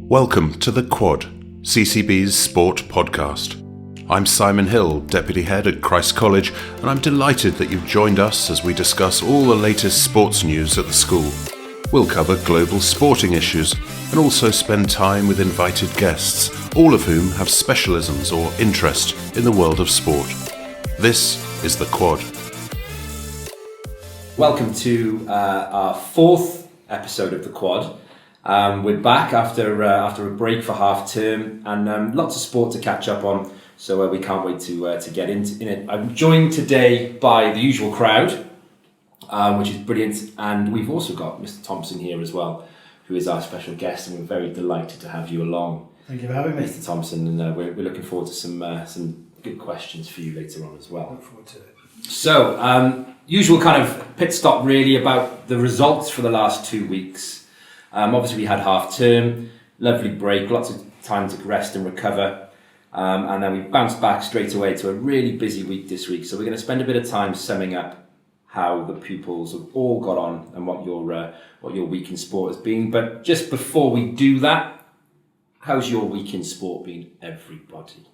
Welcome to The Quad, CCB's sport podcast. I'm Simon Hill, Deputy Head at Christ College, and I'm delighted that you've joined us as we discuss all the latest sports news at the school. We'll cover global sporting issues and also spend time with invited guests, all of whom have specialisms or interest in the world of sport. This is The Quad. Welcome to our fourth episode of The Quad. We're back after a break for half term and lots of sport to catch up on, so we can't wait to get in it. I'm joined today by the usual crowd, which is brilliant, and we've also got Mr. Thompson here as well, who is our special guest, and we're very delighted to have you along. Thank you for having me, Mr. Thompson, and we're looking forward to some good questions for you later on as well. Look forward to it. So, usual kind of pit stop really about the results for the last 2 weeks. Obviously we had half term, lovely break, lots of time to rest and recover, and then we bounced back straight away to a really busy week this week. So we're going to spend a bit of time summing up how the pupils have all got on and what your week in sport has been. But just before we do that, how's your week in sport been, everybody?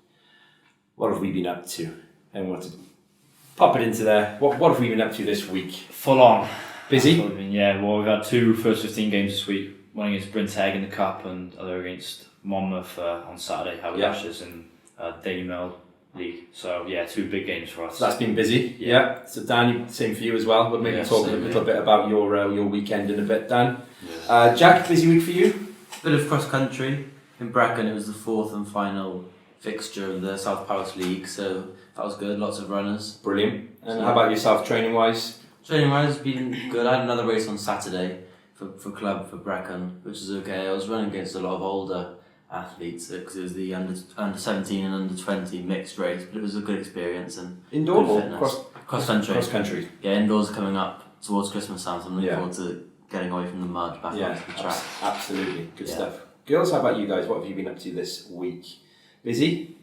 What have we been up to? And want to pop it into there. What have we been up to this week? Full on. Busy? Yeah, well, we've had two first 15 games this week. One against Bryntegg in the Cup and other against Monmouth on Saturday, Haberdashers in Daily Mail League. So, yeah, two big games for us. So that's been busy. Yeah. So, Dan, same for you as well. We'll maybe talk a little bit about your weekend in a bit, Dan. Yeah. Jack, busy week for you? Bit of cross country in Brecon. It was the fourth and final fixture of the South Powys League, so that was good. Lots of runners. Brilliant. And how about yourself, training wise? Training wise has been good. I had another race on Saturday for club for Brecon, which is okay. I was running against a lot of older athletes because it was the under 17 and under 20 mixed race, but it was a good experience and indoor good or cross country. Cross country. Yeah, indoors coming up towards Christmas time, so I'm looking forward to getting away from the mud back onto the track. Absolutely, good stuff. Girls, how about you guys? What have you been up to this week? Busy?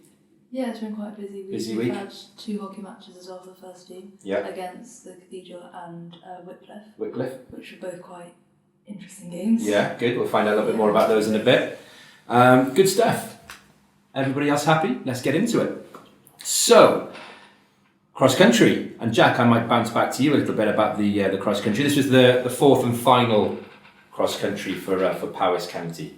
Yeah, it's been quite busy. We've had two hockey matches as well for the first team against the Cathedral and Wycliffe, which were both quite interesting games. Yeah, good. We'll find out a little bit more about those in a bit. Good stuff. Everybody else happy? Let's get into it. So, cross country, and Jack, I might bounce back to you a little bit about the cross country. This was the fourth and final cross country for Powys County.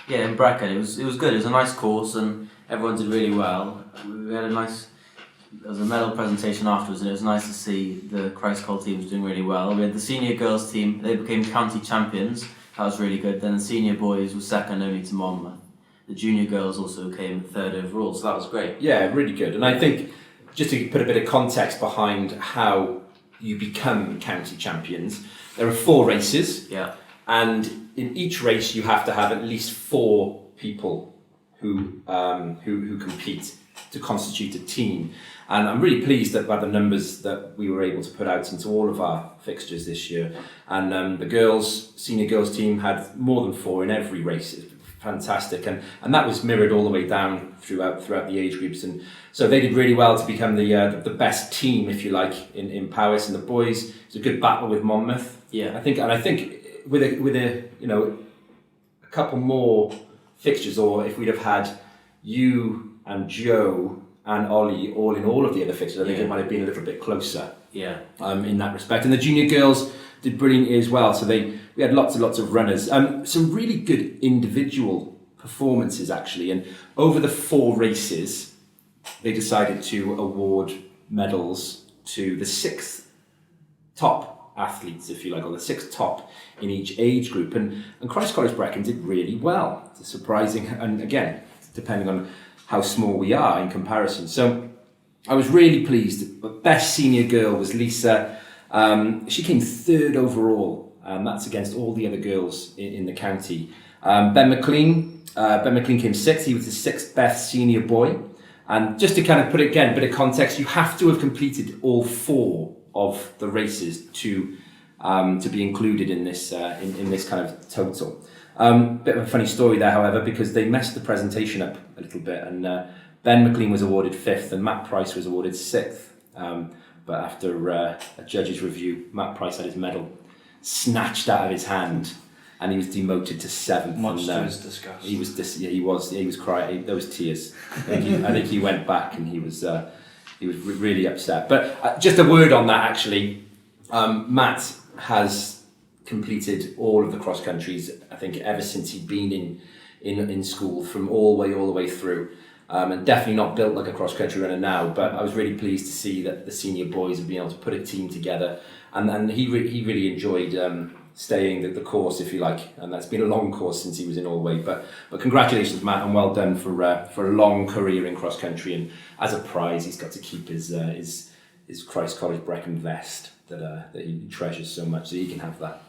Yeah, in Brecon, it was good. It was a nice course and everyone did really well. We had there was a medal presentation afterwards, and it was nice to see the Christ College team was doing really well. We had the senior girls team, they became county champions. That was really good. Then the senior boys were second only to Monmouth. The junior girls also came third overall, so that was great. Yeah, really good. And I think, just to put a bit of context behind how you become county champions, there are 4 races. Yeah. And in each race you have to have at least 4 people who compete to constitute a team. And I'm really pleased by the numbers that we were able to put out into all of our fixtures this year. And the senior girls team had more than 4 in every race. It's fantastic. And that was mirrored all the way down throughout the age groups. And so they did really well to become the best team, if you like, in Powys. And the boys, it's a good battle with Monmouth. Yeah. I think with a couple more fixtures, or if we'd have had you and Joe and Ollie all in all of the other fixtures, I think it might have been a little bit closer. Yeah. In that respect, and the junior girls did brilliantly as well. So we had lots and lots of runners. Some really good individual performances actually, and over the 4 races, they decided to award medals to the 6 top athletes, if you like, or the 6 top in each age group, and Christ College Brecon did really well. It's surprising, and again, depending on how small we are in comparison. So I was really pleased. The best senior girl was Lisa. She came 3rd overall, and that's against all the other girls in the county. Ben McLean came 6th. He was the 6th best senior boy. And just to kind of put it again, a bit of context, you have to have completed all 4 of the races to be included in this in this kind of total. Bit of a funny story there, however, because they messed the presentation up a little bit, and Ben McLean was awarded 5th and Matt Price was awarded 6th. But after a judge's review, Matt Price had his medal snatched out of his hand. and he was demoted to 7th. Much to his disgust. He was crying. Those tears. I think he went back and he was really upset. But just a word on that actually. Matt has completed all of the cross countries. I think ever since he'd been in school, from all the way through. And definitely not built like a cross country runner now. But I was really pleased to see that the senior boys have been able to put a team together, and he really enjoyed staying the course, if you like, and that's been a long course since he was in Allway. But congratulations, Matt, and well done for a long career in cross country. And as a prize, he's got to keep his Christ College Brecon vest that he treasures so much, so he can have that.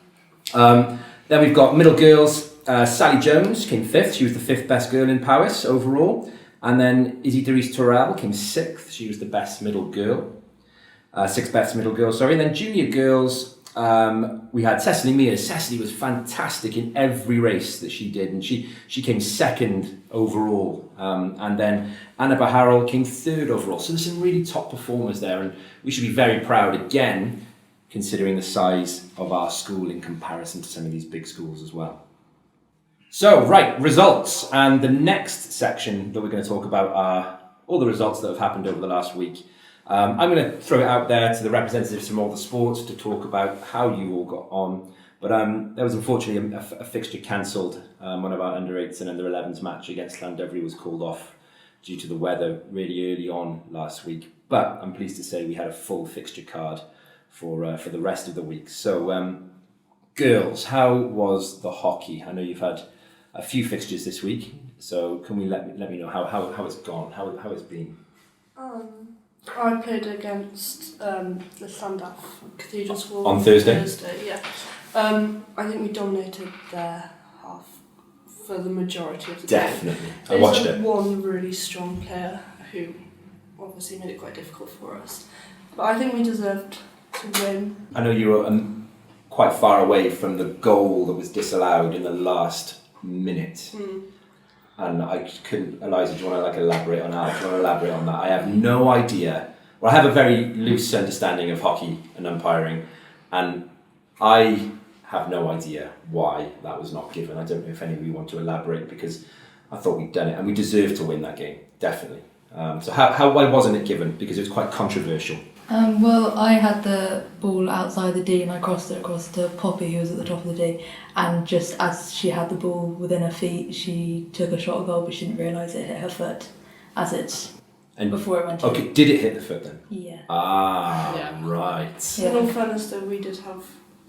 Then we've got middle girls. Sally Jones came 5th. She was the 5th best girl in Powys overall. And then Izzy Doris Torrell came 6th. She was the best middle girl. 6th best middle girl, sorry. And then junior girls, we had Cecily Mears. Cecily was fantastic in every race that she did, and she came 2nd overall. And then Anna Baharol came 3rd overall. So there's some really top performers there, and we should be very proud again, considering the size of our school in comparison to some of these big schools as well. So, right, results. And the next section that we're going to talk about are all the results that have happened over the last week. I'm going to throw it out there to the representatives from all the sports to talk about how you all got on. But there was unfortunately a fixture cancelled. One of our under-8s and under-11s match against Llandovery was called off due to the weather really early on last week. But I'm pleased to say we had a full fixture card for the rest of the week. So, girls, how was the hockey? I know you've had a few fixtures this week, so can we let me know how it's gone, how it's been? I played against the Llandaff Cathedral School on Thursday. Yeah. I think we dominated their half for the majority of the Definitely. game. I watched it. One really strong player who obviously made it quite difficult for us, but I think we deserved to win. I know you were quite far away from the goal that was disallowed in the last minute. And I couldn't. Eliza, do you want to elaborate on that? Do you want to elaborate on that? I have no idea. Well, I have a very loose understanding of hockey and umpiring, and I have no idea why that was not given. I don't know if any of you want to elaborate, because I thought we'd done it and we deserved to win that game, definitely. So why wasn't it given? Because it was quite controversial. Well, I had the ball outside the D and I crossed it across to Poppy, who was at the top of the D, and just as she had the ball within her feet, she took a shot at goal, but she didn't realise it hit her foot before it went in. Okay, did it hit the foot then? Yeah. Yeah. Right. In all fairness though, we did have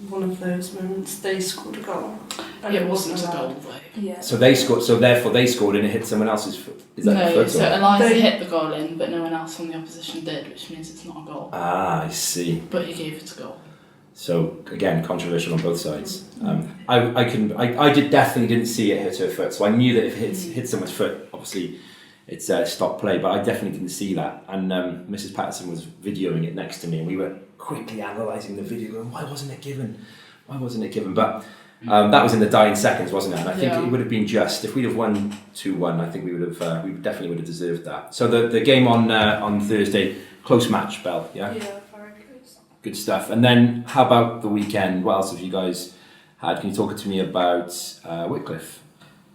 one of those moments. They scored a goal. And it wasn't a goal though. Yeah. So they scored. So therefore they scored and it hit someone else's foot. Is that the foot? So Eliza hit the goal in, but no one else on the opposition did, which means it's not a goal. I see. But he gave it a goal. So again, controversial on both sides. I definitely didn't see it hit her foot, so I knew that if it hit someone's foot, obviously it's stop play. But I definitely didn't see that. And Mrs. Patterson was videoing it next to me, and we were quickly analysing the video, going, "Why wasn't it given? Why wasn't it given?" But that was in the dying seconds, wasn't it? And I think it would have been just if we'd have won 2-1. I think we definitely would have deserved that. So the game on Thursday, close match, Belle. Yeah. Yeah, very close. Good stuff. And then how about the weekend? What else have you guys had? Can you talk to me about Whitcliffe?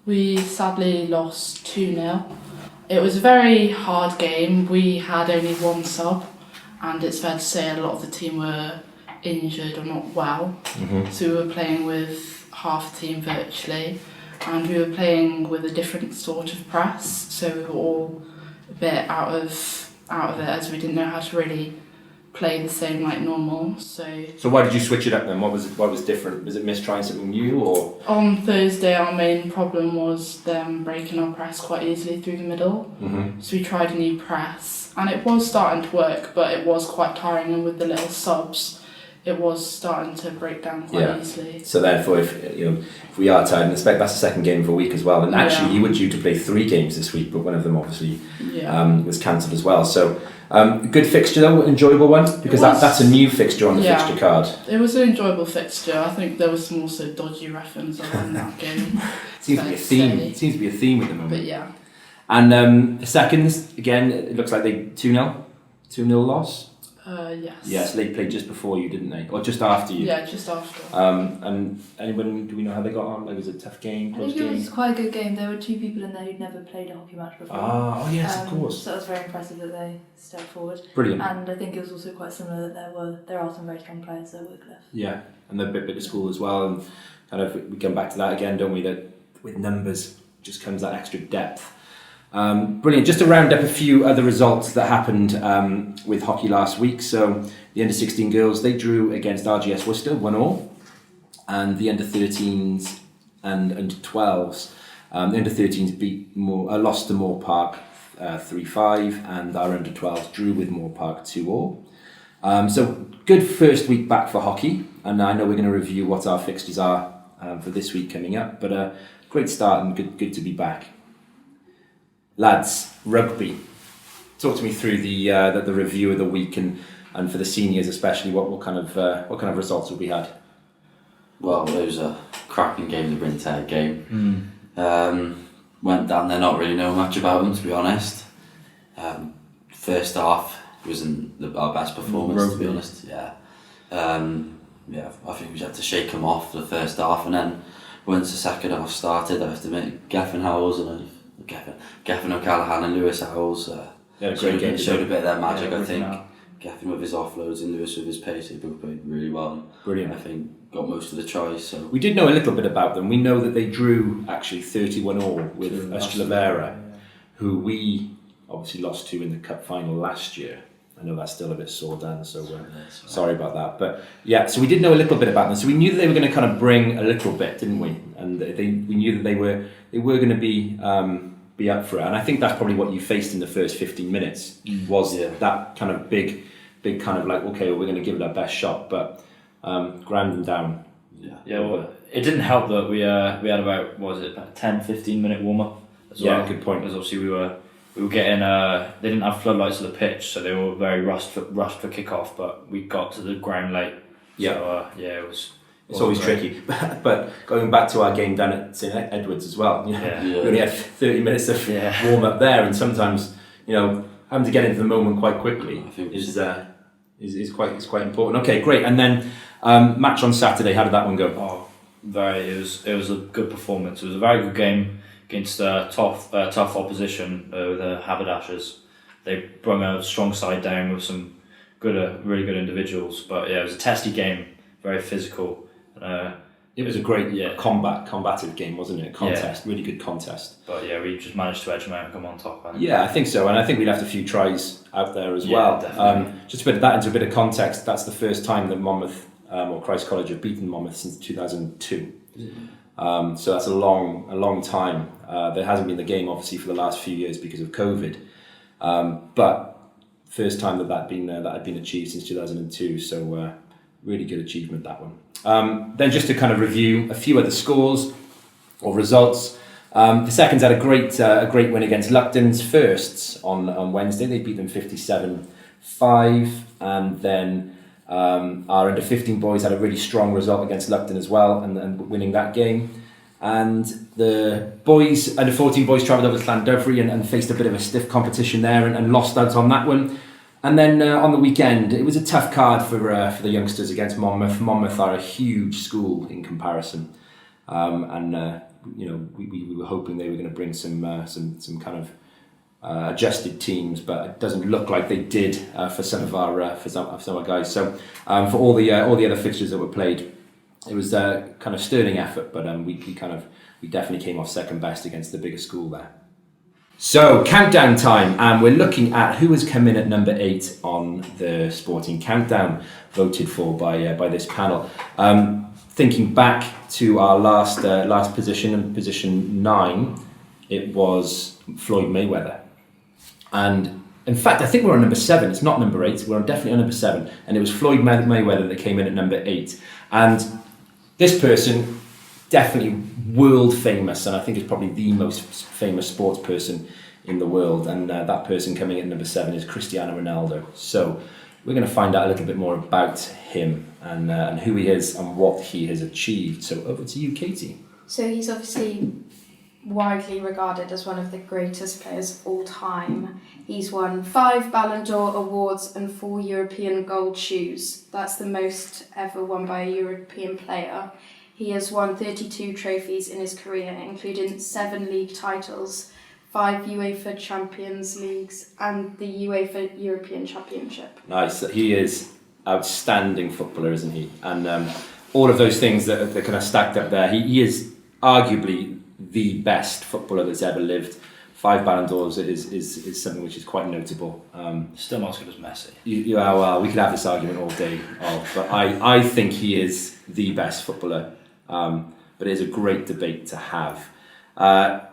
We sadly lost 2-0. It was a very hard game. We had only one sub, and it's fair to say a lot of the team were injured or not well. Mm-hmm. So we were playing with half the team virtually, and we were playing with a different sort of press. So we were all a bit out of it, as we didn't know how to really play the same like normal. So why did you switch it up then? What was different? Was it trying something new, or? On Thursday, our main problem was them breaking our press quite easily through the middle. Mm-hmm. So we tried a new press, and it was starting to work, but it was quite tiring, and with the little subs, it was starting to break down quite easily. So therefore, if we are tired, and expect that's the second game of a week as well, and actually you were due to play 3 games this week, but one of them obviously was cancelled as well. So good fixture though, enjoyable one, because that's a new fixture on the fixture card. It was an enjoyable fixture. I think there was some also dodgy referees on that game. Seems to be a theme. It seems to be a theme at the moment. But yeah. And seconds again, it looks like they 2-0 loss. Yes. Yes, they played just before you, didn't they? Or just after you? Yeah, just after. And anyone, do we know how they got on? Like, was it a tough game, I close think it game? was quite a good game. There were 2 people in there who'd never played a hockey match before. Oh yes, of course. So it was very impressive that they stepped forward. Brilliant. And I think it was also quite similar that there are some very strong players at Wycliffe. Yeah, and they're a bit of school as well, and kind of we come back to that again, don't we? That with numbers just comes that extra depth. Brilliant. Just to round up a few other results that happened with hockey last week. So the under 16 girls, they drew against RGS Worcester 1-1, and the under 13s and under 12s. The under 13s lost to Moore Park 3-5, and our under 12s drew with Moore Park 2-2. So good first week back for hockey, and I know we're going to review what our fixtures are for this week coming up. But great start and good to be back. Lads, rugby. Talk to me through the review of the week and for the seniors especially. What kind of results have we had? Well, it was a cracking game, the Bryn game. Went down there, not really know much about them, to be honest. First half wasn't our best performance, to be honest. Yeah, I think we had to shake them off the first half, and then once the second half started, I have to admit, Geffen Howells and Geffen O'Callaghan and Lewis Howells showed a bit of their magic. I think Geffen with his offloads and Lewis with his pace, they both played really well. Brilliant. I think got most of the tries. So we did know a little bit about them. We know that they drew actually 31-all with Lavera, who we obviously lost to in the cup final last year. I know that's still a bit sore, Dan, so sorry about that. But yeah, so we did know a little bit about them. So we knew that they were going to kind of bring a little bit, didn't we? And we knew that they were going to be up for it. And I think that's probably what you faced in the first 15 minutes was that kind of big kind of like, okay, well, we're going to give it our best shot, but ground them down. Yeah. Well, it didn't help that we had about, what was it, about 10-15 minute warm up as well. Yeah, good point. Because obviously we were getting they didn't have floodlights of the pitch, so they were very rushed for kickoff, but we got to the ground late. Yeah. So it was. It's always tricky, but going back to our game down at St Edwards as well, we only had 30 minutes of warm up there, and sometimes having to get into the moment quite quickly is quite important. Okay, great. And then match on Saturday. How did that one go? It was a good performance. It was a very good game against tough opposition, the Haberdashers. They brought a strong side down with some really good individuals. But yeah, it was a testy game, very physical. It was a great combative game, wasn't it? Contest, really good contest. But yeah, we just managed to edge them out and come on top. I think so, and I think we left a few tries out there as well. Definitely. Just to put that into a bit of context, that's the first time that Monmouth or Christ College have beaten Monmouth since 2002. So that's a long time. There hasn't been the game obviously for the last few years because of COVID, but first time that had been achieved since 2002. So really good achievement, that one. Then just to kind of review a few other scores or results. The seconds had a great win against Lupton's firsts on Wednesday. They beat them 57-5, and then our under 15 boys had a really strong result against Lupton as well, and winning that game. And the boys, under 14 boys, travelled over to Llandovery and faced a bit of a stiff competition there and lost out on that one. And then on the weekend, it was a tough card for the youngsters against Monmouth. Monmouth are a huge school in comparison, and we were hoping they were going to bring some kind of adjusted teams, but it doesn't look like they did for some of our guys. So for all the other fixtures that were played, it was a kind of sterling effort, but we definitely came off second best against the bigger school there. So, countdown time, and we're looking at who has come in at number 8 on the Sporting Countdown, voted for by this panel. Thinking back to our last position, in position 9, it was Floyd Mayweather. And in fact, I think we're on number 7, it's not number 8, we're definitely on number 7, and it was Floyd Mayweather that came in at number 8. And this person, definitely world famous, and I think is probably the most famous sports person in the world, and that person coming in at number 7 is Cristiano Ronaldo. So we're going to find out a little bit more about him and who he is and what he has achieved. So over to you, Katie. So he's obviously widely regarded as one of the greatest players of all time. He's won 5 Ballon d'Or awards and 4 European gold shoes. That's the most ever won by a European player. He has won 32 trophies in his career, including 7 league titles, 5 UEFA Champions Leagues and the UEFA European Championship. Nice. He is outstanding footballer, isn't he? And all of those things that are kind of stacked up there, he is arguably the best footballer that's ever lived. 5 Ballon d'Ors is something which is quite notable. Still not as good as Messi. Well, we could have this argument all day, but I think he is the best footballer. But it is a great debate to have.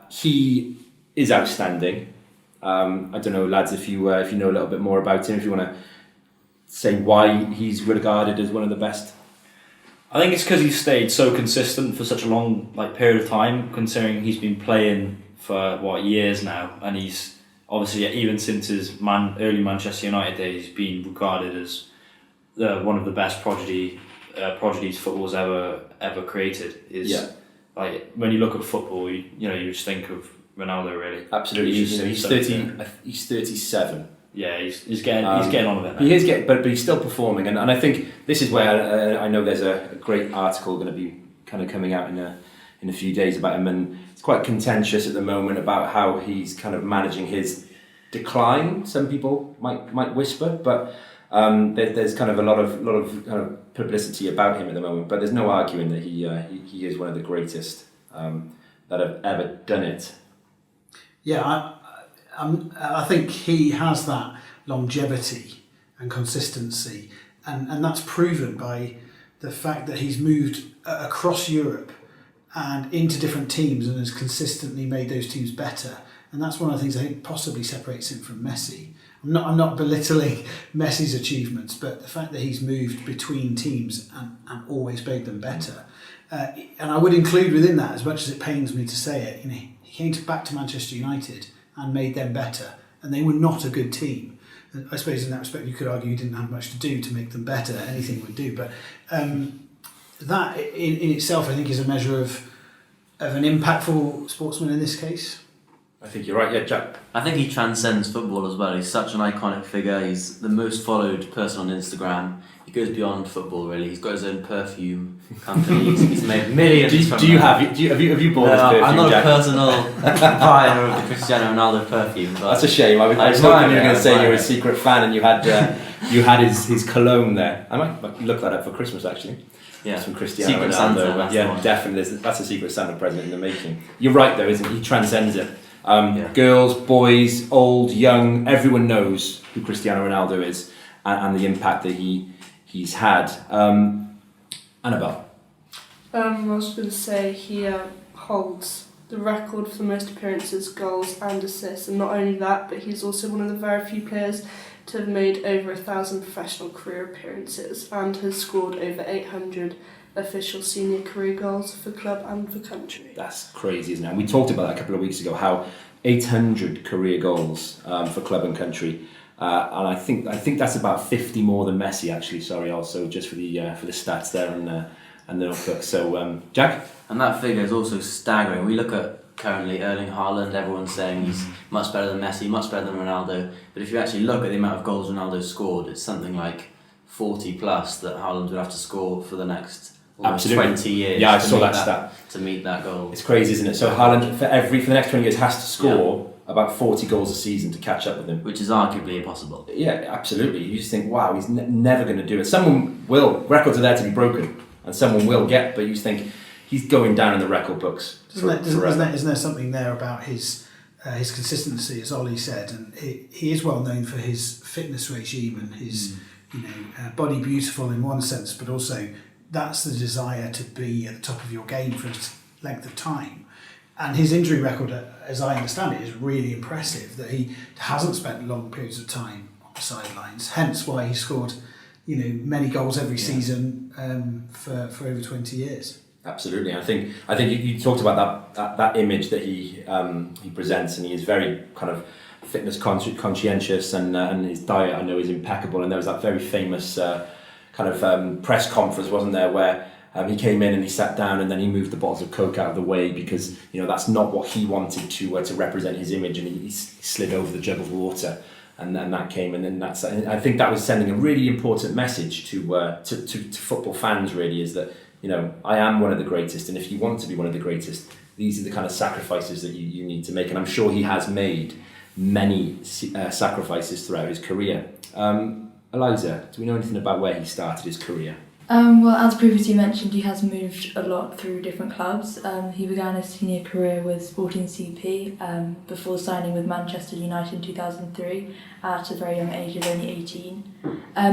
He is outstanding. I don't know, lads, if you know a little bit more about him, if you want to say why he's regarded as one of the best. I think it's because he's stayed so consistent for such a long period of time, considering he's been playing for years now, and he's obviously even since his early Manchester United days been regarded as one of the best prodigies football's ever created. When you look at football, you just think of Ronaldo really. Absolutely, he's 37. Yeah, he's getting on with it now. He is getting, but he's still performing, and I think this is where I know there's a great article going to be kind of coming out in a few days about him, and it's quite contentious at the moment about how he's kind of managing his decline. Some people might whisper, but there's kind of a lot of kind of publicity about him at the moment. But there's no arguing that he is one of the greatest that have ever done it. Yeah, I think he has that longevity and consistency, and that's proven by the fact that he's moved across Europe and into different teams and has consistently made those teams better. And that's one of the things I think possibly separates him from Messi. I'm not belittling Messi's achievements, but the fact that he's moved between teams and always made them better. And I would include within that, as much as it pains me to say it, he came back to Manchester United and made them better, and they were not a good team. And I suppose in that respect you could argue he didn't have much to do to make them better, anything would do, but that in itself I think is a measure of an impactful sportsman in this case. I think you're right, yeah, Jack. I think he transcends football as well. He's such an iconic figure. He's the most followed person on Instagram. He goes beyond football, really. He's got his own perfume company. He's made millions. Have you bought his perfume, I'm not Jack? a personal buyer of the Cristiano Ronaldo perfume. But that's a shame. I was hoping you were going to say you're a secret fan and you had his cologne there. I might look that up for Christmas actually. Yeah, it's from Cristiano Secret Ronaldo. Santa, Yeah, definitely. That's a Secret Santa present in the making. You're right though, isn't he? He transcends it. Girls, boys, old, young, everyone knows who Cristiano Ronaldo is and the impact that he's had. Annabelle? I was going to say he holds the record for the most appearances, goals and assists, and not only that, but he's also one of the very few players to have made over 1,000 professional career appearances and has scored over 800 official senior career goals for club and for country. That's crazy, isn't it? And we talked about that a couple of weeks ago, how 800 career goals for club and country. And I think that's about 50 more than Messi, actually. Sorry, also just for the stats there and the notebook. So, Jack? And that figure is also staggering. We look at currently Erling Haaland. Everyone's saying he's much better than Messi, much better than Ronaldo. But if you actually look at the amount of goals Ronaldo scored, it's something like 40 plus that Haaland would have to score for the next 20 years. Yeah, I saw that stat to meet that goal. It's crazy, isn't it? So Haaland for the next 20 years has to score about 40 goals a season to catch up with him, which is arguably impossible. Yeah, absolutely. You just think, wow, he's never going to do it. Someone will. Records are there to be broken, and someone will get. But you just think he's going down in the record books. Isn't there something there about his consistency, as Ollie said, and he is well known for his fitness regime and his body beautiful in one sense, but also that's the desire to be at the top of your game for a length of time. And his injury record, as I understand it, is really impressive, that he hasn't spent long periods of time on the sidelines, hence why he scored many goals every season for over 20 years. Absolutely. I think you talked about that image that he presents, and he is very kind of fitness conscientious, and his diet I know is impeccable. And there was that very famous kind of press conference, wasn't there, where He came in and he sat down, and then he moved the bottles of Coke out of the way because that's not what he wanted to represent his image, and he slid over the jug of water, and then that came, and then I think that was sending a really important message to football fans. Really, is that I am one of the greatest, and if you want to be one of the greatest, these are the kind of sacrifices that you need to make, and I'm sure he has made many sacrifices throughout his career. Eliza, do we know anything about where he started his career? Well, as previously mentioned, he has moved a lot through different clubs. He began his senior career with Sporting CP before signing with Manchester United in 2003 at a very young age of only 18.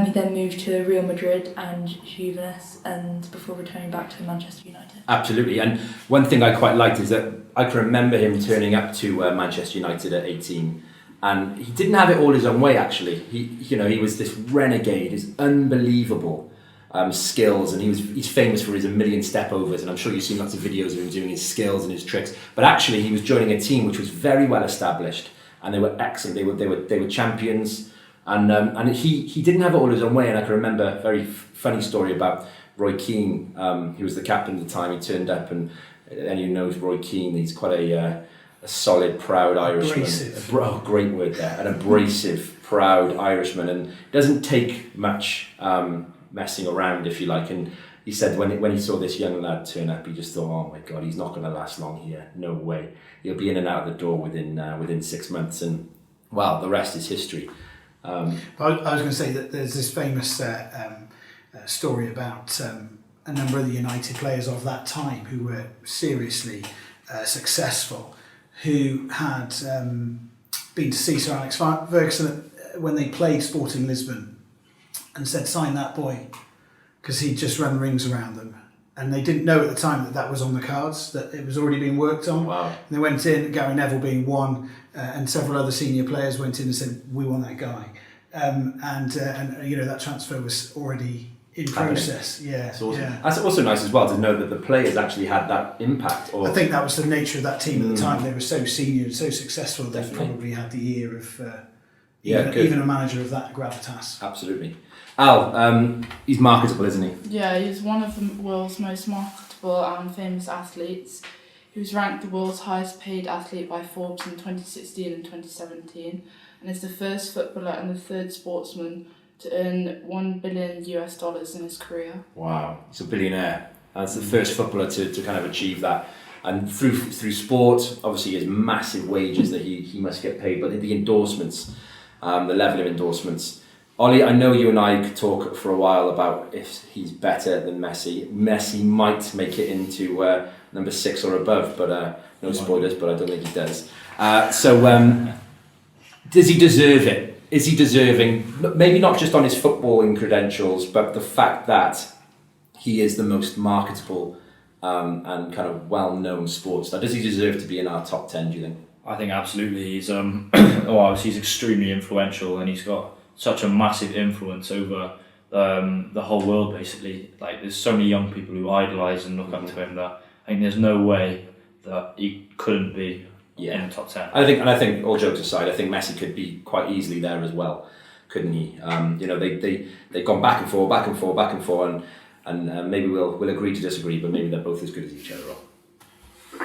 He then moved to Real Madrid and Juventus, and before returning back to Manchester United. Absolutely, and one thing I quite liked is that I can remember him turning up to Manchester United at 18. And he didn't have it all his own way. Actually, he was this renegade, his unbelievable skills, and he's famous for his 1,000,000 stepovers, and I'm sure you've seen lots of videos of him doing his skills and his tricks. But actually, he was joining a team which was very well established, and they were excellent. They were champions, and he didn't have it all his own way. And I can remember a very funny story about Roy Keane. He was the captain at the time. He turned up, and anyone who knows Roy Keane, he's quite a solid, proud Irishman. Abrasive. Great word there. An abrasive, proud Irishman, and it doesn't take much messing around, if you like. And he said when he saw this young lad turn up, he just thought, oh my God, he's not going to last long here. No way. He'll be in and out the door within 6 months, and well, the rest is history. I was going to say that there's this famous story about a number of the United players of that time who were seriously successful, who had been to see Sir Alex Ferguson when they played Sporting Lisbon, and said, sign that boy, because he'd just run rings around them. And they didn't know at the time that was on the cards, that it was already being worked on. Wow. And they went in, Gary Neville being one, and several other senior players went in and said, we want that guy. And that transfer was already in process. Yeah, that's awesome. Yeah. That's also nice as well to know that the players actually had that impact. I think that was the nature of that team at the time. They were so senior and so successful that they probably had the ear of even a manager of that gravitas. Absolutely. Al, he's marketable, isn't he? Yeah, he's one of the world's most marketable and famous athletes. He was ranked the world's highest paid athlete by Forbes in 2016 and 2017, and is the first footballer and the third sportsman to earn $1 billion in his career. Wow, he's a billionaire. That's the first footballer to kind of achieve that. And through sport, obviously he has massive wages that he must get paid, but the endorsements, the level of endorsements. Ollie, I know you and I could talk for a while about if he's better than Messi. Messi might make it into number 6 or above, but no spoilers, but I don't think he does. Does he deserve it? Is he deserving, maybe not just on his footballing credentials, but the fact that he is the most marketable and kind of well-known sports star? Does he deserve to be in our top 10, do you think? I think absolutely. He's he's extremely influential, and he's got such a massive influence over the whole world, basically. Like, there's so many young people who idolise and look up to him that I think there's no way that he couldn't be in the top 10. I think all jokes aside, I think Messi could be quite easily there as well, couldn't he? They've gone back and forth, and maybe we'll agree to disagree, but maybe they're both as good as each other.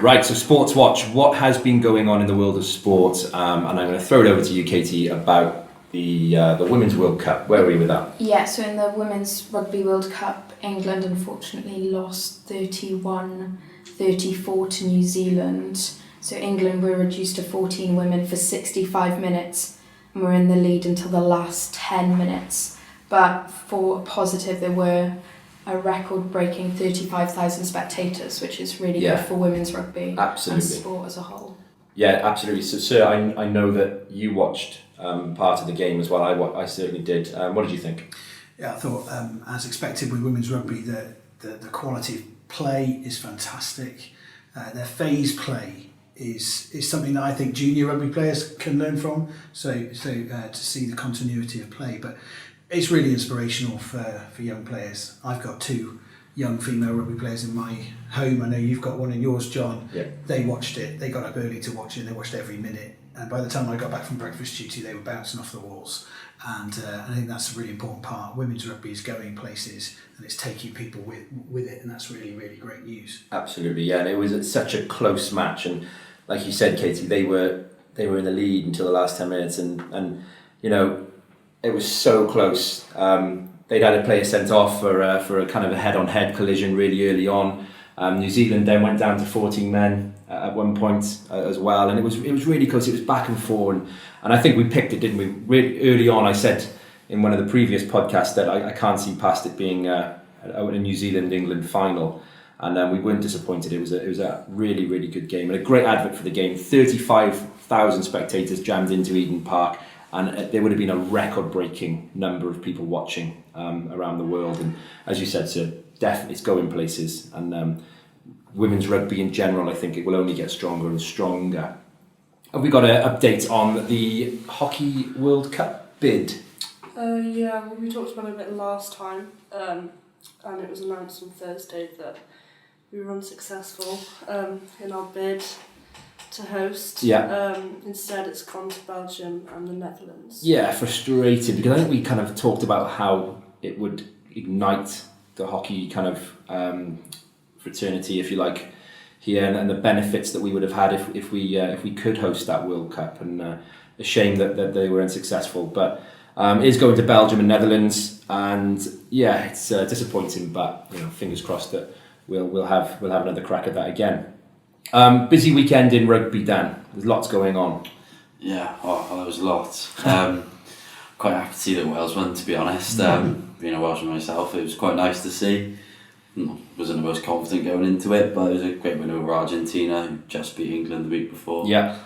Right, so Sports Watch, what has been going on in the world of sport? And I'm going to throw it over to you, Katie, about the Women's World Cup. Where are we with that? Yeah, so in the Women's Rugby World Cup, England unfortunately lost 31-34 to New Zealand. So England were reduced to 14 women for 65 minutes and were in the lead until the last 10 minutes. But for a positive, there were a record-breaking 35,000 spectators, which is really good for women's rugby and sport as a whole. Yeah, absolutely. So, sir, I know that you watched part of the game as well. I certainly did. What did you think? Yeah, I thought, as expected with women's rugby, the quality of play is fantastic. Their phase play is something that I think junior rugby players can learn from. So to see the continuity of play, but it's really inspirational for young players. I've got 2 young female rugby players in my home. I know you've got one in yours, John. Yeah. They watched it. They got up early to watch it. And they watched every minute. And by the time I got back from breakfast duty, they were bouncing off the walls. And I think that's a really important part. Women's rugby is going places and it's taking people with it, and that's really, really great news. Absolutely, yeah. And it was such a close match, and like you said, Katie, they were in the lead until the last 10 minutes, and you know, it was so close. They'd had a player sent off for a kind of a head-on-head collision really early on. New Zealand then went down to 14 men at one point as well, and it was really close. It was back and forth, and I think we picked it, didn't we? Really early on, I said in one of the previous podcasts that I can't see past it being a New Zealand-England final, and we weren't disappointed. It was a really, really good game and a great advert for the game. 35,000 spectators jammed into Eden Park, and there would have been a record-breaking number of people watching around the world. And as you said, sir, definitely it's going places, and women's rugby in general, I think it will only get stronger and stronger. Have we got an update on the Hockey World Cup bid? Yeah, well, we talked about it a bit last time, and it was announced on Thursday that we were unsuccessful in our bid to host. Yeah. Instead, it's gone to Belgium and the Netherlands. Yeah, frustrated, because I think we kind of talked about how it would ignite the hockey kind of fraternity, if you like, here, and the benefits that we would have had if we could host that World Cup. And a shame that they were unsuccessful, but it is going to Belgium and Netherlands, and yeah, it's disappointing, but you know, fingers crossed that we'll have another crack at that again. Busy weekend in rugby, Dan. There's lots going on. Yeah, there was lots. Quite happy to see that Wales won, to be honest. Being a Welshman myself, it was quite nice to see. Wasn't the most confident going into it, but it was a great win over Argentina, who just beat England the week before. Yeah.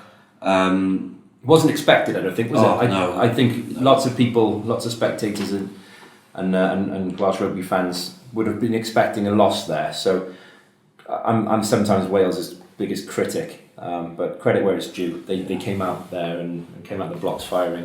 Wasn't expected, I don't think, was it? No. I think lots of people, lots of spectators and Welsh rugby fans would have been expecting a loss there. So I'm sometimes Wales' biggest critic, but credit where it's due. They came out there and came out the blocks firing,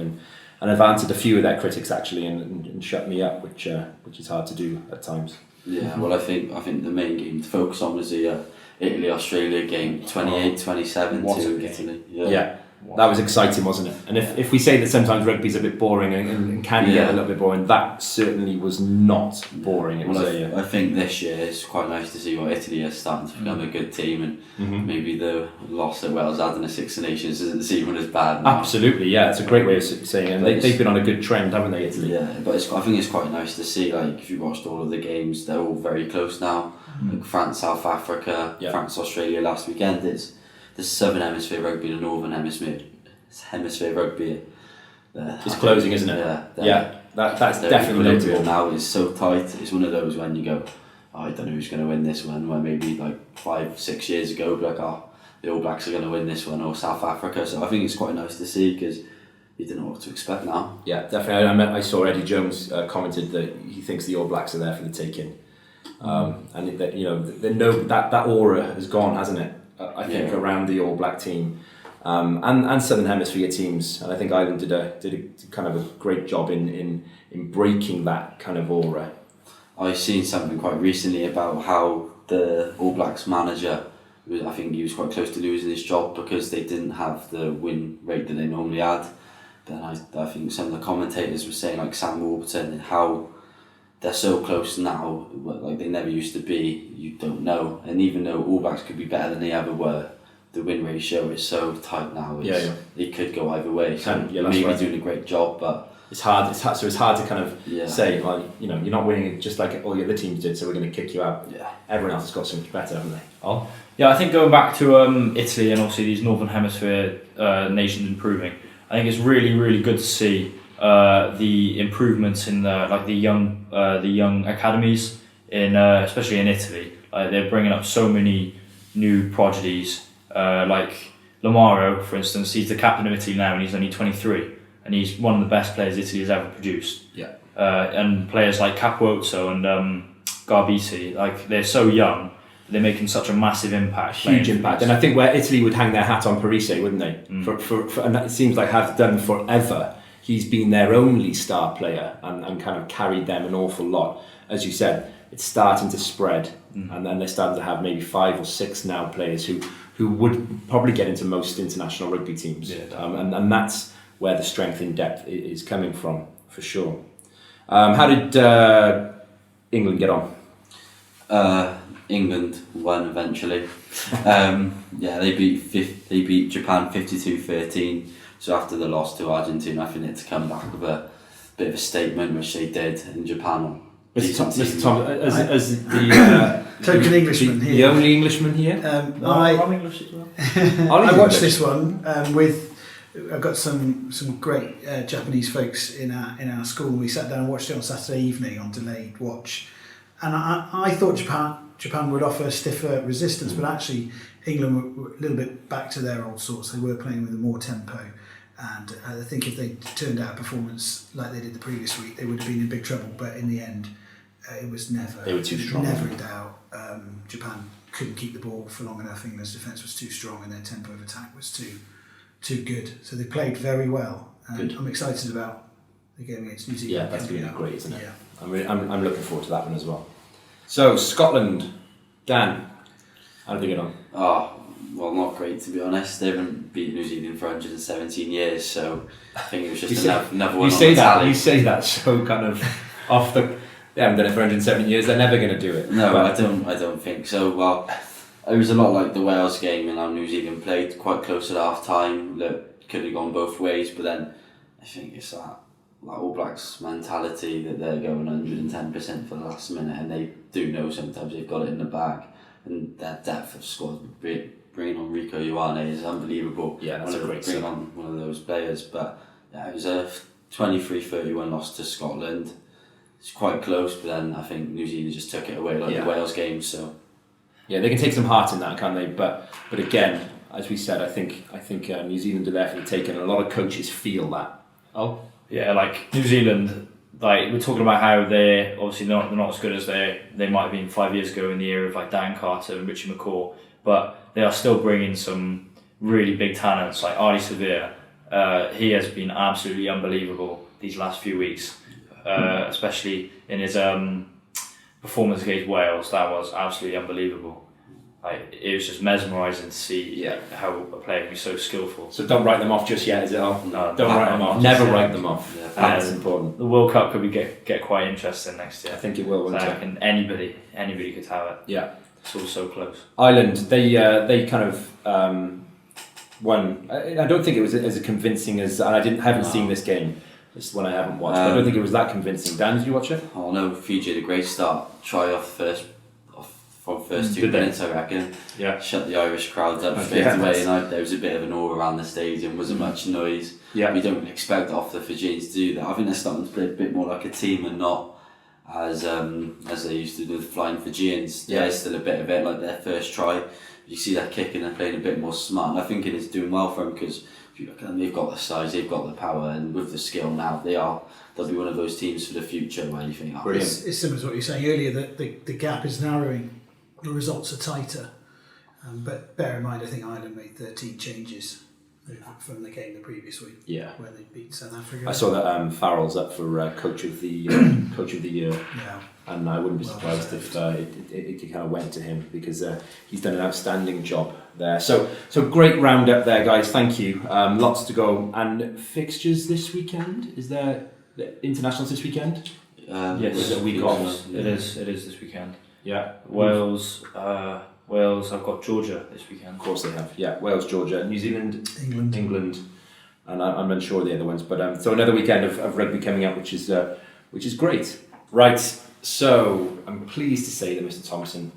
and I've answered a few of their critics actually and shut me up, which is hard to do at times. Yeah, well, I think the main game to focus on was the Italy-Australia game, 28-27 to Italy. Yeah. That was exciting, wasn't it? And if we say that sometimes rugby's a bit boring and can get a little bit boring, that certainly was not boring. It was I think this year it's quite nice to see what Italy is starting to become a good team, and maybe the loss that Wales had in the Six Nations isn't seeming as bad now. Absolutely, yeah, it's a great way of saying it. And they've been on a good trend, haven't they, Italy? Yeah, but I think it's quite nice to see, like, if you watched all of the games, they're all very close now. Like France, South Africa, France, Australia last weekend. It's the Southern Hemisphere rugby, the Northern Hemisphere rugby. It's closing, isn't it? Yeah. That's definitely notable. Now it's so tight. It's one of those when you go, I don't know who's going to win this one. Where maybe like 5-6 years ago, like, the All Blacks are going to win this one, or South Africa. So I think it's quite nice to see, because you don't know what to expect now. Yeah, definitely. I saw Eddie Jones commented that he thinks the All Blacks are there for the taking, and that, you know, that aura has gone, hasn't it? I think around the All Black team, and Southern Hemisphere teams, and I think Ireland did a kind of a great job in breaking that kind of aura. I've seen something quite recently about how the All Blacks manager, I think he was quite close to losing his job because they didn't have the win rate that they normally had. Then I think some of the commentators were saying, like Sam Warburton, how they're so close now, like they never used to be. You don't know, and even though All Blacks could be better than they ever were, the win ratio is so tight now. It could go either way. So maybe doing a great job, but it's hard. So it's hard to kind of say, well, you know, you're not winning just like all the other teams did, so we're going to kick you out. Yeah. Everyone else has got so much better, haven't they? Oh. Yeah, I think going back to Italy and also these Northern Hemisphere nations improving, I think it's really, really good to see the improvements in the young academies in especially in Italy. Like, they're bringing up so many new prodigies. Like Lamaro, for instance, he's the captain of Italy now, and he's only 23, and he's one of the best players Italy has ever produced. Yeah. And players like Capuozzo and Garbisi, like, they're so young. They're making such a massive impact. Huge impact. And I think where Italy would hang their hat on Parise, wouldn't they? For and it seems like has done forever. He's been their only star player and kind of carried them an awful lot. As you said, it's starting to spread, and then they're starting to have maybe 5 or 6 now players who would probably get into most international rugby teams, and that's where the strength in depth is coming from, for sure. How did England get on? England won eventually. They beat Japan 52-13. So after the loss to Argentina, I think they had to come back with a bit of a statement, which they did in Japan. Mr. Tom, as the token Englishman here, the only Englishman here. I'm English as well. I watched this one I've got some great Japanese folks in our school. We sat down and watched it on Saturday evening on delayed watch, and I thought Japan would offer stiffer resistance, but actually England were a little bit back to their old sorts. They were playing with more tempo, and I think if they turned out a performance like they did the previous week, they would have been in big trouble. But in the end, it was never. They were too strong. Never in doubt. Japan couldn't keep the ball for long enough. England's defence was too strong, and their tempo of attack was too good. So they played very well. And I'm excited about the game against New Zealand. Yeah, that's going to be great, isn't it? Yeah. I'm looking forward to that one as well. So Scotland, Dan, how did they get on? Oh, well, not great to be honest. They haven't beaten New Zealand for 117 years, so I think it was just another one. You say that so kind of off the. They haven't done it for 170 years. They're never going to do it. No, I don't think so. Well, it was a lot like the Wales game, and how New Zealand played quite close at half time. That could have gone both ways, but then I think it's that All Blacks mentality that they're going 110% for the last minute, and they do know sometimes they've got it in the bag, and their depth of squad, bringing on Rico Ioane is unbelievable. Yeah, that's a great bring on one of those players. But yeah, it was a 23-31 loss to Scotland. It's quite close, but then I think New Zealand just took it away like the Wales game. So yeah, they can take some heart in that, can't they? But again, as we said, I think New Zealand are there for the taking, and a lot of coaches feel that. Oh. Yeah, like New Zealand, like we're talking about how they're obviously they're not as good as they might have been 5 years ago in the era of like Dan Carter and Richie McCaw, but they are still bringing some really big talents like Ardie Savea. He has been absolutely unbelievable these last few weeks, especially in his performance against Wales. That was absolutely unbelievable. Like, it was just mesmerising to see how a player can be so skillful. So don't write them off just yet, is it? No, don't write them off. Never write them off. Yeah, that's important. The World Cup could get quite interesting next year. I think it will. So and anybody could have it. Yeah, it's all so close. Ireland, they kind of won. I don't think it was as convincing as, and I haven't seen this game. This is one I haven't watched. But I don't think it was that convincing. Dan, did you watch it? Oh no, Fiji had a great start. Try off first 2 minutes, I reckon. Yeah. Shut the Irish crowds up straight away, and there was a bit of an awe around the stadium. Wasn't much noise. Yeah. We don't expect off the Fijians to do that. I think they're starting to play a bit more like a team and not as they used to do with Flying Fijians. Yeah. There's still a bit of it, like their first try. You see that kicking and playing a bit more smart, and I think it is doing well for them because if you look at them, they've got the size, they've got the power, and with the skill now, they'll be one of those teams for the future where you think, it's similar to what you were saying earlier, that the gap is narrowing. The results are tighter, but bear in mind, I think Ireland made 13 changes from the game the previous week. Yeah, when they beat South Africa. I saw that Farrell's up for coach of the year. Yeah, and I wouldn't be surprised if it kind of went to him because he's done an outstanding job there. So great roundup there, guys. Thank you. Lots to go, and fixtures this weekend. Is there internationals this weekend? Yes, is it a week off? It is this weekend. Yeah, Wales. I've got Georgia this weekend. Of course they have. Yeah, Wales, Georgia, New Zealand, England, and I'm unsure of the other ones. But so another weekend of rugby coming up, which is great. Right. So I'm pleased to say that Mr. Thompson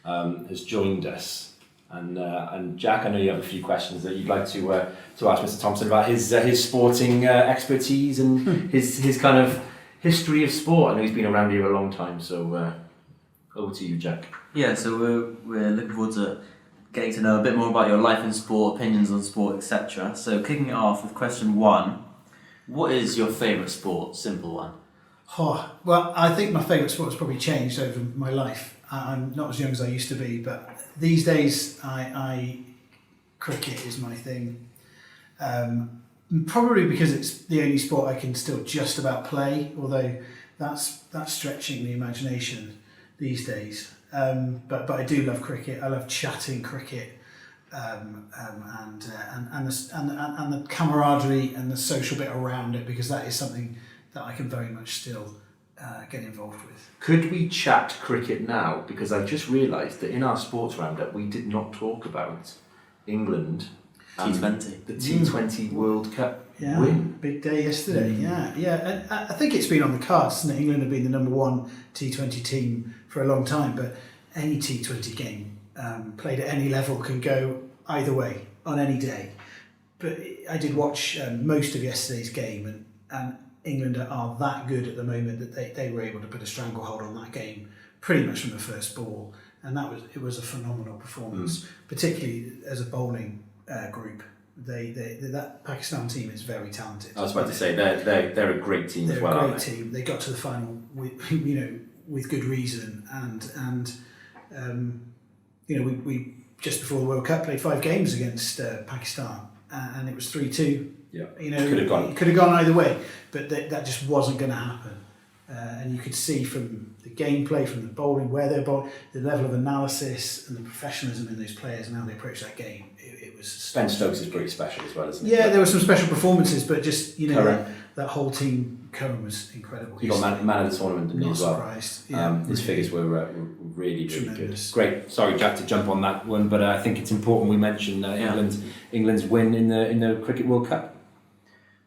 has joined us, and Jack, I know you have a few questions that you'd like to ask Mr. Thompson about his sporting expertise and his kind of history of sport. I know he's been around here a long time, so. Over to you, Jack. Yeah, so we're looking forward to getting to know a bit more about your life in sport, opinions on sport, etc. So kicking it off with question 1, what is your favourite sport? Simple one. Oh, well, I think my favourite sport has probably changed over my life. I'm not as young as I used to be, but these days cricket is my thing. Probably because it's the only sport I can still just about play, although that's stretching the imagination. these days. But I do love cricket. I love chatting cricket, and the camaraderie and the social bit around it, because that is something that I can very much still get involved with. Could we chat cricket now? Because I've just realised that in our sports roundup we did not talk about England T20. The T20 World Cup win. Big day yesterday. Yeah. And I think it's been on the cards, hasn't it? England have been the number one T20 team for a long time, but any T20 game played at any level can go either way on any day. But I did watch most of yesterday's game, and England are that good at the moment that they were able to put a stranglehold on that game pretty much from the first ball, and it was a phenomenal performance, particularly as a bowling group. That Pakistan team is very talented. I was about to say they're a great team as well. They're a great team. They got to the final with good reason, and we just before the World Cup played 5 games against Pakistan, and it was 3-2. Yeah, could have gone either way, but that just wasn't going to happen. And you could see from the gameplay, from the bowling, where they're bowling, the level of analysis and the professionalism in those players and how they approach that game. It was. Ben Stokes is pretty special as well, isn't he? Yeah, there were some special performances, but just that whole team. Curran was incredible. He got man of the tournament didn't he, as well. Surprised. Yeah, his figures were really tremendous. Good. Great. Sorry, Jack, to jump on that one, but I think it's important we mention England's win in the Cricket World Cup.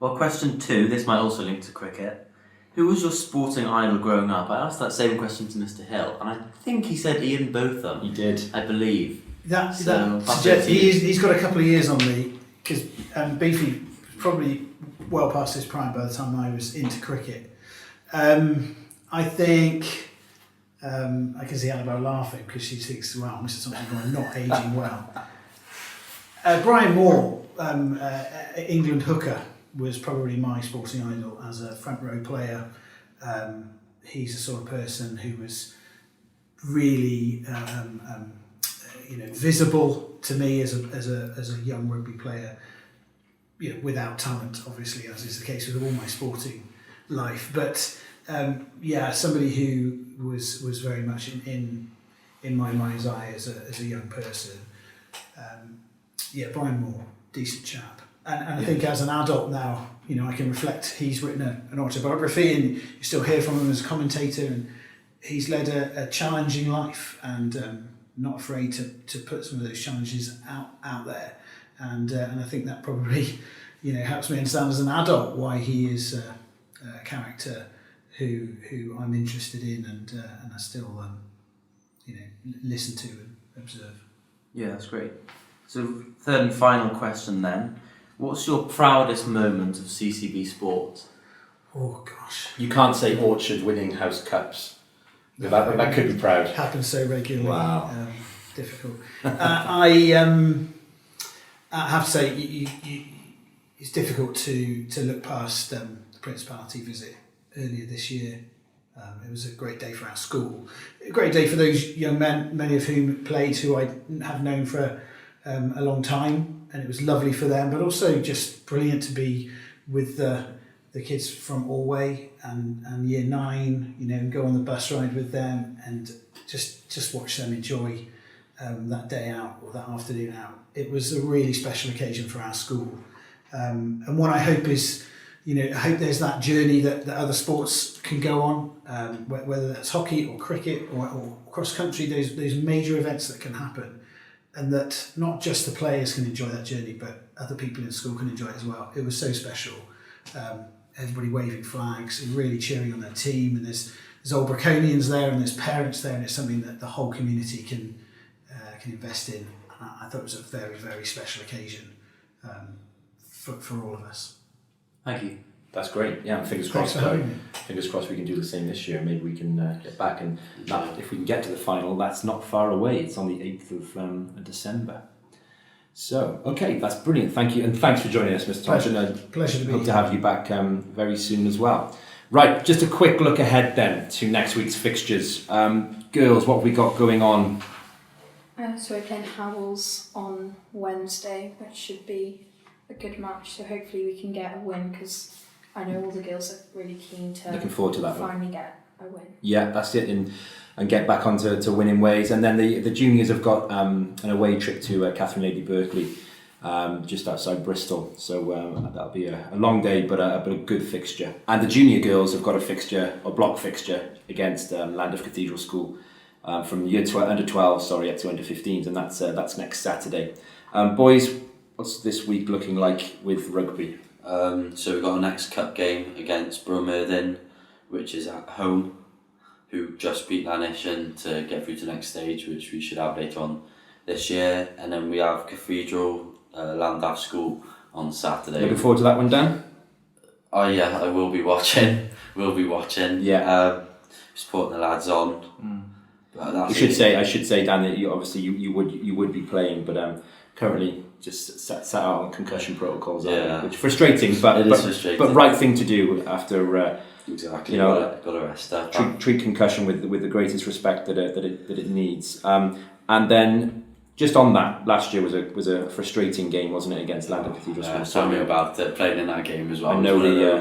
Well, question 2. This might also link to cricket. Who was your sporting idol growing up? I asked that same question to Mr. Hill, and I think he said Ian Botham. He did, I believe. He's got a couple of years on me, because Beefy probably well past his prime by the time I was into cricket. I think I can see Annabelle laughing because she thinks, wow, Mr. Thompson, I'm not aging well. Brian Moore, England hooker, was probably my sporting idol as a front row player. He's the sort of person who was really visible to me as a young rugby player. Without talent, obviously, as is the case with all my sporting life. But somebody who was very much in my mind's eye as a young person. Brian Moore, decent chap. And I think as an adult now, I can reflect. He's written an autobiography, and you still hear from him as a commentator, and he's led a challenging life, and not afraid to put some of those challenges out there. And I think that probably, helps me understand as an adult why he is a character who I'm interested in, and I still listen to and observe. Yeah, that's great. So, third and final question then. What's your proudest moment of CCB sport? Oh gosh. You can't say Orchard winning House Cups. That could be proud. Happens so regularly. Wow. Difficult. I have to say, it's difficult to look past the Principality visit earlier this year. It was a great day for our school. A great day for those young men, many of whom played, who I have known for a long time. And it was lovely for them, but also just brilliant to be with the kids from Orway and Year 9, go on the bus ride with them and just watch them enjoy that day out or that afternoon out. It was a really special occasion for our school. And what I hope is, I hope there's that journey that other sports can go on, whether that's hockey or cricket or cross country, those major events that can happen. And that not just the players can enjoy that journey, but other people in school can enjoy it as well. It was so special. Everybody waving flags and really cheering on their team. And there's old Braconians there and there's parents there, and it's something that the whole community can invest in. And I thought it was a very, very special occasion for all of us. Thank you. That's great. Yeah, fingers crossed. Fingers crossed we can do the same this year. Maybe we can get back, and if we can get to the final, that's not far away. It's on the 8th of December. So, okay, that's brilliant. Thank you, and thanks for joining us, Mr. Thompson. Pleasure to be here. Hope to have you back very soon as well. Right, just a quick look ahead then to next week's fixtures. Girls, what have we got going on? So we're playing Howells on Wednesday, which should be a good match. So hopefully we can get a win, because I know all the girls are really keen to looking forward to that finally get a win. Yeah, that's it. And and get back onto to winning ways. And then the juniors have got an away trip to Catherine Lady Berkeley, just outside Bristol. So that'll be a long day, but a good fixture. And the junior girls have got a block fixture against Llandaff Cathedral School from under 12, up to under 15s, and that's next Saturday. Boys, what's this week looking like with rugby? So we've got our next cup game against Bromerdin, which is at home, who just beat Lanishon to get through to the next stage, which we should have later on this year. And then we have Cathedral Llandaff School on Saturday. Looking forward to that one, Dan? Oh yeah, I will be watching. Yeah. Supporting the lads on. But that's I should say, Dan, that you would be playing, but currently just sat out on concussion protocols. Yeah. Which is frustrating, but right thing to do after. Exactly. Got to rest up. Treat concussion with the greatest respect that it needs. And then just on that, last year was a frustrating game, wasn't it, against Llandaff Cathedral School? Tell me about it. Playing in that game as well. I know it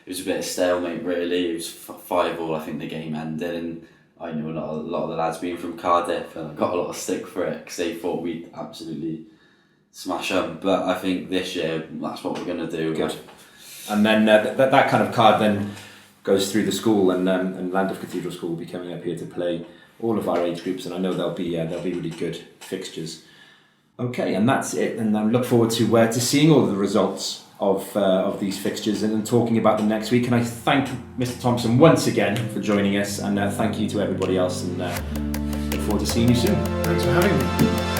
was a bit of stalemate really. It was 5-5. I think the game ended, and I know a lot of the lads being from Cardiff, and I got a lot of stick for it because they thought we'd absolutely smash them. But I think this year that's what we're going to do. Good. And then that kind of card then goes through the school, and Llandaff Cathedral School will be coming up here to play all of our age groups, and I know they'll be really good fixtures. Okay, and that's it. And I look forward to seeing all of the results of these fixtures and talking about them next week. And I thank Mr. Thompson once again for joining us, and thank you to everybody else, and look forward to seeing you soon. Thanks for having me.